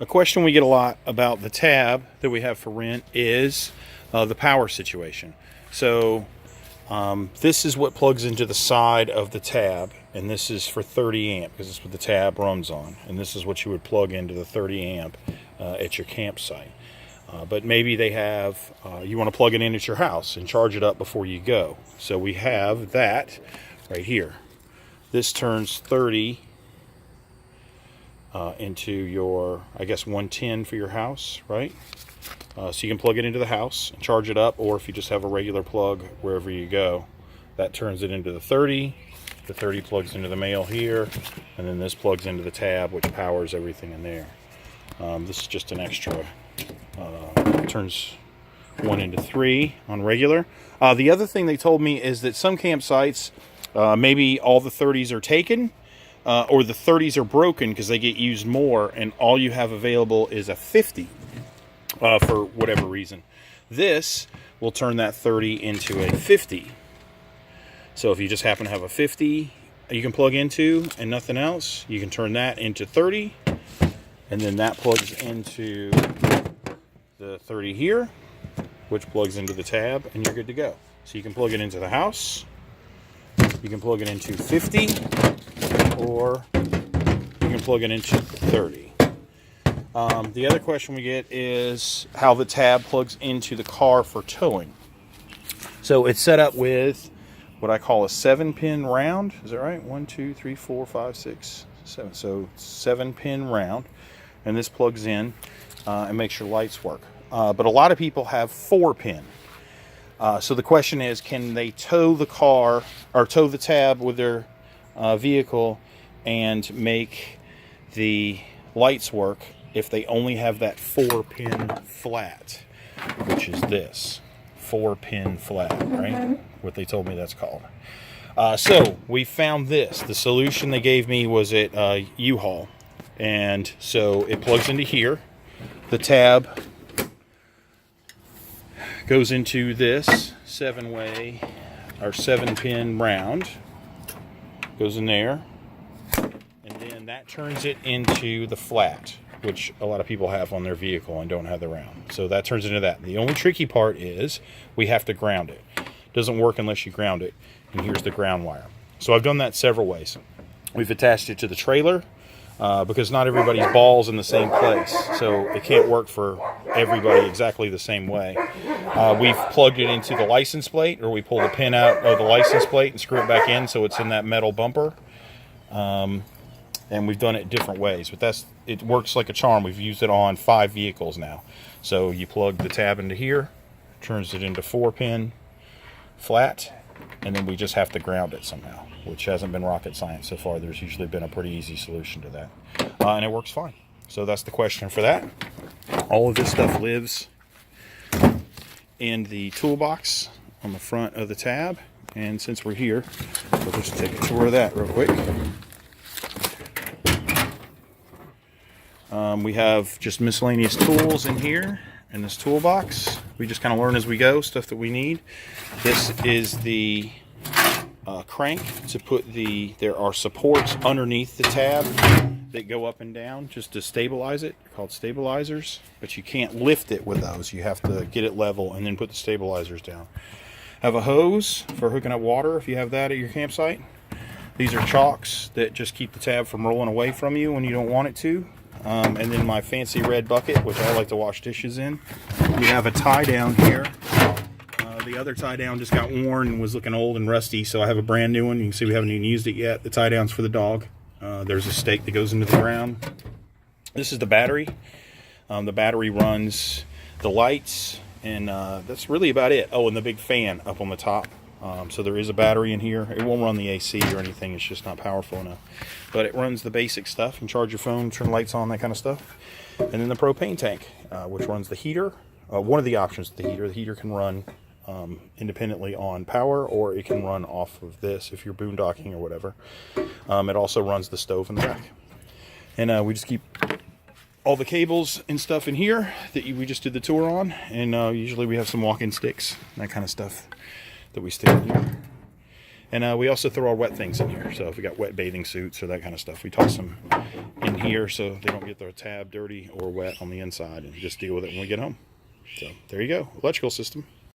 A question we get a lot about the tab that we have for rent is the power situation. So this is what plugs into the side of the tab, and this is for 30 amp because it's what the tab runs on, and this is what you would plug into the 30 amp at your campsite. But maybe they have, you want to plug it in at your house and charge it up before you go. So we have that right here. This turns 30 into your, I guess, 110 for your house, right? So you can plug it into the house and charge it up, or if you just have a regular plug wherever you go, that turns it into the 30. The 30 plugs into the male here, and then this plugs into the tab, which powers everything in there. This is just an extra, turns 1 into 3 on regular. The other thing they told me is that some campsites, maybe all the 30s are taken, or the 30s are broken because they get used more, and all you have available is a 50 for whatever reason. This will turn that 30 into a 50. So if you just happen to have a 50 you can plug into and nothing else, you can turn that into 30, and then that plugs into the 30 here, which plugs into the tab, and you're good to go. So you can plug it into the house, you can plug it into 50, or you can plug it into 30. The other question we get is how the tab plugs into the car for towing. So it's set up with what I call a 7-pin round. Is that right? 1, 2, 3, 4, 5, 6, 7. So 7-pin round, and this plugs in and makes your lights work. But a lot of people have 4-pin. So the question is, can they tow the car or tow the tab with their vehicle and make the lights work if they only have that 4-pin flat, which is this 4-pin flat, right? What they told me that's called. So we found this. The solution they gave me was at U-Haul, and so it plugs into here. The tab goes into this 7-way or 7-pin round, goes in there, and then that turns it into the flat, which a lot of people have on their vehicle and don't have the round. So that turns into that. The only tricky part is we have to ground it. It doesn't work unless you ground it, and here's the ground wire. So I've done that several ways. We've attached it to the trailer because not everybody's ball's in the same place, so it can't work for everybody exactly the same way. We've plugged it into the license plate, or we pull the pin out of the license plate and screw it back in so it's in that metal bumper. And we've done it different ways, but it works like a charm. We've used it on 5 vehicles now. So you plug the tab into here, turns it into 4-pin flat, and then we just have to ground it somehow, which hasn't been rocket science so far. There's usually been a pretty easy solution to that, and it works fine. So that's the question for that. All of this stuff lives in the toolbox on the front of the tab, and since we're here, we'll just take a tour of that real quick. We have just miscellaneous tools in here in this toolbox. We just kind of learn as we go, stuff that we need. This is the crank to put there are supports underneath the tab that go up and down just to stabilize it. They're called stabilizers, but you can't lift it with those. You have to get it level and then put the stabilizers down. Have a hose for hooking up water if you have that at your campsite. These are chocks that just keep the tab from rolling away from you when you don't want it to. And then my fancy red bucket, which I like to wash dishes in. We have a tie down here. The other tie down just got worn and was looking old and rusty, so I have a brand new one. You can see we haven't even used it yet. The tie down's for the dog. There's a stake that goes into the ground. This is the battery. The battery runs the lights, and that's really about it. Oh, and the big fan up on the top. So there is a battery in here. It won't run the AC or anything. It's just not powerful enough. But it runs the basic stuff. You can charge your phone, turn lights on, that kind of stuff. And then the propane tank, which runs the heater. One of the options is the heater. The heater can run independently on power, or it can run off of this if you're boondocking or whatever. It also runs the stove in the back. And we just keep all the cables and stuff in here that we just did the tour on. And usually we have some walk-in sticks, that kind of stuff that we stick in here. And we also throw our wet things in here. So if we got wet bathing suits or that kind of stuff, we toss them in here so they don't get their tab dirty or wet on the inside, and just deal with it when we get home. So there you go, electrical system.